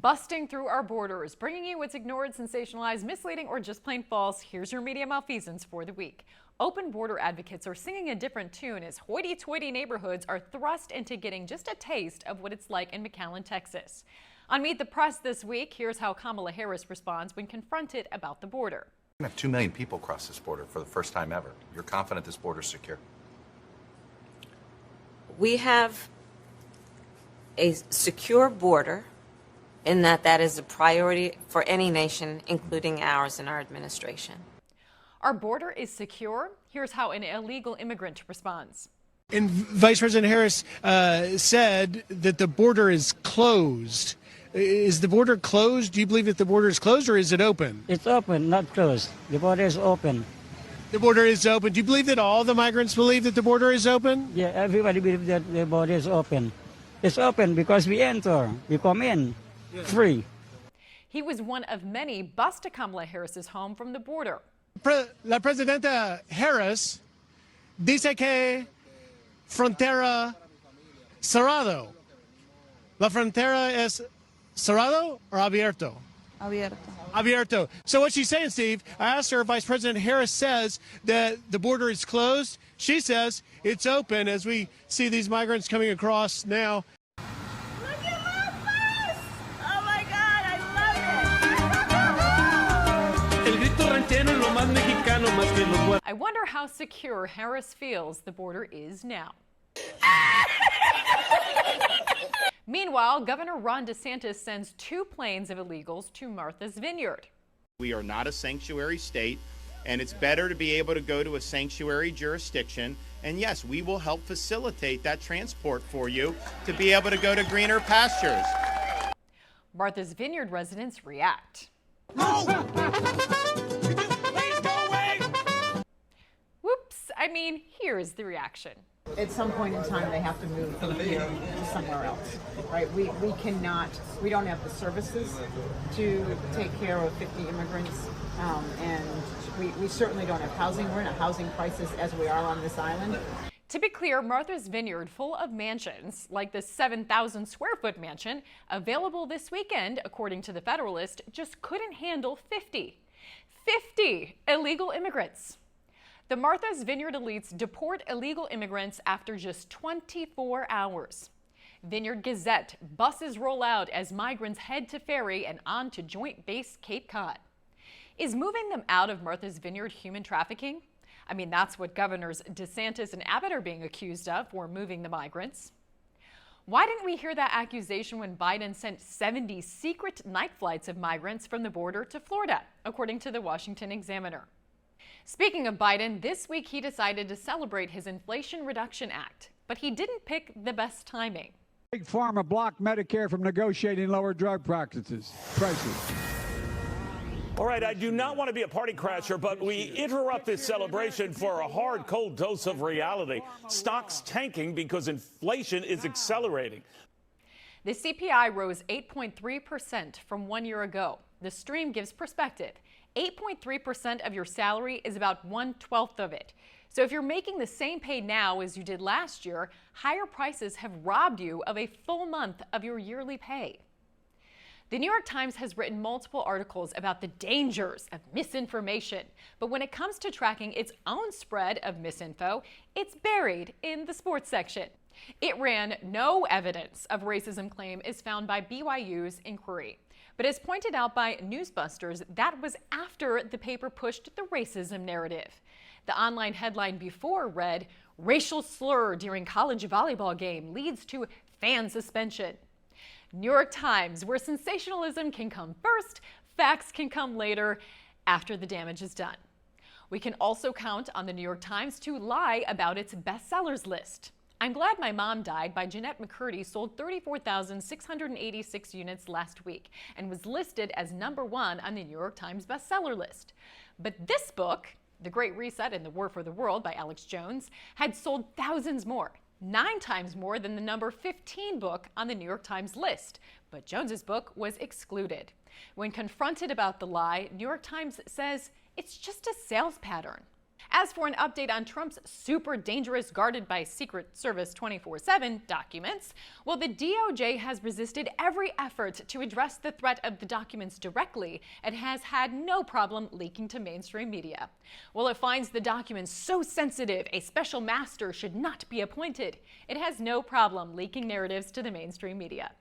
Busting through our borders, bringing you what's ignored, sensationalized, misleading, or just plain false. Here's your media malfeasance for the week. Open border advocates are singing a different tune as hoity-toity neighborhoods are thrust into getting just a taste of what it's like in McAllen, Texas. On Meet the Press this week, here's how Kamala Harris responds when confronted about the border. We're going to have 2 million people cross this border for the first time ever. You're confident this border is secure? We have a secure border in that is a priority for any nation, including ours and our administration. Our border is secure. Here's how an illegal immigrant responds. And Vice President Harris said that the border is closed. Is the border closed? Do you believe that the border is closed, or is it open? It's open, not closed. The border is open. The border is open. Do you believe that all the migrants believe that the border is open? Yeah, everybody believes that the border is open. It's open because we enter, we come in, free. He was one of many bused to Kamala Harris's home from the border. La Presidenta Harris dice que frontera cerrado. La frontera es cerrado or abierto? Abierto. Abierto. So what she's saying, Steve, I asked her if Vice President Harris says that the border is closed. She says it's open as we see these migrants coming across now. Look at my bus! Oh my God, I love it! I wonder how secure Harris feels the border is now. Meanwhile, Governor Ron DeSantis sends 2 planes of illegals to Martha's Vineyard. We are not a sanctuary state, and it's better to be able to go to a sanctuary jurisdiction. And yes, we will help facilitate that transport for you to be able to go to greener pastures. Martha's Vineyard residents react. No! Please go away! Whoops, I mean, here's the reaction. At some point in time, they have to move from here to somewhere else, right? We don't have the services to take care of 50 immigrants, and we certainly don't have housing. We're in a housing crisis as we are on this island. To be clear, Martha's Vineyard, full of mansions, like the 7,000 square foot mansion, available this weekend, according to the Federalist, just couldn't handle 50 illegal immigrants. The Martha's Vineyard elites deport illegal immigrants after just 24 hours. Vineyard Gazette, buses roll out as migrants head to ferry and on to Joint Base Cape Cod. Is moving them out of Martha's Vineyard human trafficking? I mean, that's what Governors DeSantis and Abbott are being accused of for moving the migrants. Why didn't we hear that accusation when Biden sent 70 secret night flights of migrants from the border to Florida, according to the Washington Examiner? Speaking of Biden, this week he decided to celebrate his Inflation Reduction Act, but he didn't pick the best timing. Big Pharma blocked Medicare from negotiating lower drug prices. All right, I do not want to be a party crasher, but we interrupt this celebration for a hard, cold dose of reality. Stocks tanking because inflation is accelerating. The CPI rose 8.3% from 1 year ago. The stream gives perspective. 8.3% of your salary is about 1/12 of it. So if you're making the same pay now as you did last year, higher prices have robbed you of a full month of your yearly pay. The New York Times has written multiple articles about the dangers of misinformation, but when it comes to tracking its own spread of misinfo, it's buried in the sports section. It ran no evidence of racism claim is found by BYU's inquiry. But as pointed out by Newsbusters, that was after the paper pushed the racism narrative. The online headline before read, "Racial slur during college volleyball game leads to fan suspension." New York Times, where sensationalism can come first, facts can come later, after the damage is done. We can also count on the New York Times to lie about its bestsellers list. I'm Glad My Mom Died by Jeanette McCurdy sold 34,686 units last week and was listed as #1 on the New York Times bestseller list. But this book, The Great Reset and the War for the World by Alex Jones, had sold thousands more, 9 times more than the number 15 book on the New York Times list. But Jones's book was excluded. When confronted about the lie, New York Times says it's just a sales pattern. As for an update on Trump's super dangerous guarded by Secret Service 24/7 documents, well, the DOJ has resisted every effort to address the threat of the documents directly and has had no problem leaking to mainstream media. While it finds the documents so sensitive a special master should not be appointed, it has no problem leaking narratives to the mainstream media.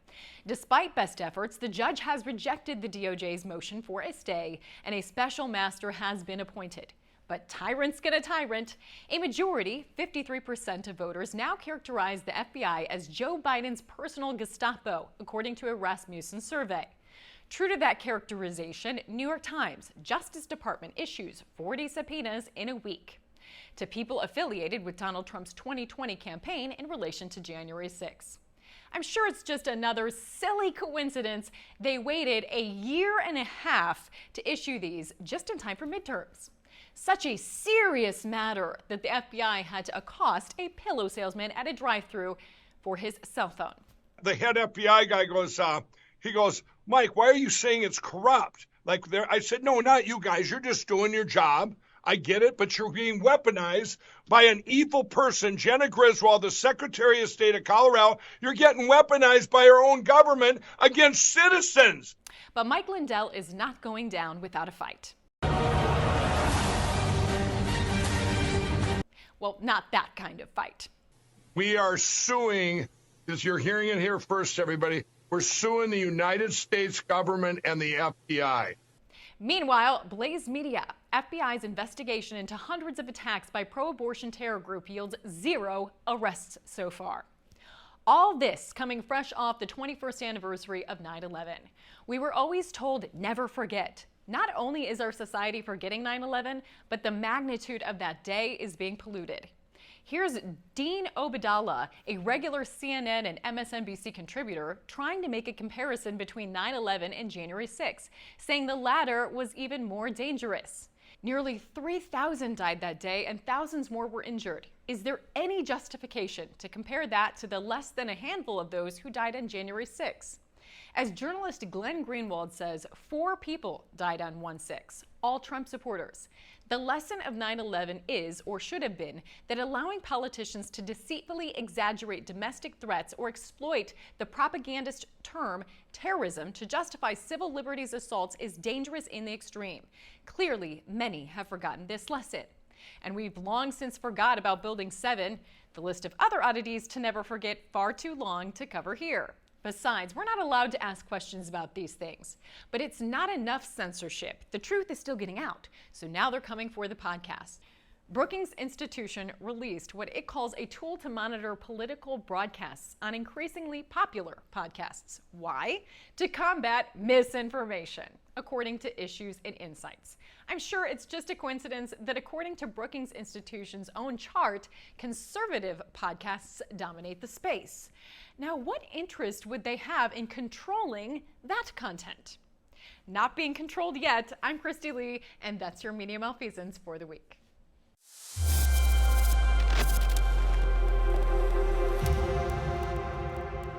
Despite best efforts, the judge has rejected the DOJ's motion for a stay, and a special master has been appointed. But tyrants get a tyrant. A majority, 53% of voters, now characterize the FBI as Joe Biden's personal Gestapo, according to a Rasmussen survey. True to that characterization, New York Times Justice Department issues 40 subpoenas in a week to people affiliated with Donald Trump's 2020 campaign in relation to January 6. I'm sure it's just another silly coincidence they waited a year and a half to issue these just in time for midterms. Such a serious matter that the FBI had to accost a pillow salesman at a drive-thru for his cell phone. The head FBI guy goes, Mike, why are you saying it's corrupt? I said, no, not you guys. You're just doing your job. I get it, but you're being weaponized by an evil person, Jenna Griswold, the Secretary of State of Colorado. You're getting weaponized by our own government against citizens. But Mike Lindell is not going down without a fight. Well, not that kind of fight. We are suing, as you're hearing it here first, everybody, we're suing the United States government and the FBI. Meanwhile, Blaze Media, FBI's investigation into hundreds of attacks by pro-abortion terror group yields 0 arrests so far. All this coming fresh off the 21st anniversary of 9/11. We were always told never forget. Not only is our society forgetting 9/11, but the magnitude of that day is being polluted. Here's Dean Obadallah, a regular CNN and MSNBC contributor, trying to make a comparison between 9/11 and January 6, saying the latter was even more dangerous. Nearly 3,000 died that day and thousands more were injured. Is there any justification to compare that to the less than a handful of those who died on January 6? As journalist Glenn Greenwald says, 4 people died on 1/6, all Trump supporters. The lesson of 9/11 is, or should have been, that allowing politicians to deceitfully exaggerate domestic threats or exploit the propagandist term terrorism to justify civil liberties assaults is dangerous in the extreme. Clearly, many have forgotten this lesson. And we've long since forgot about Building 7, the list of other oddities to never forget far too long to cover here. Besides, we're not allowed to ask questions about these things. But it's not enough censorship. The truth is still getting out. So now they're coming for the podcast. Brookings Institution released what it calls a tool to monitor political broadcasts on increasingly popular podcasts. Why? To combat misinformation, according to Issues and Insights. I'm sure it's just a coincidence that according to Brookings Institution's own chart, conservative podcasts dominate the space. Now, what interest would they have in controlling that content? Not being controlled yet. I'm Christy Lee, and that's your media malfeasance for the week.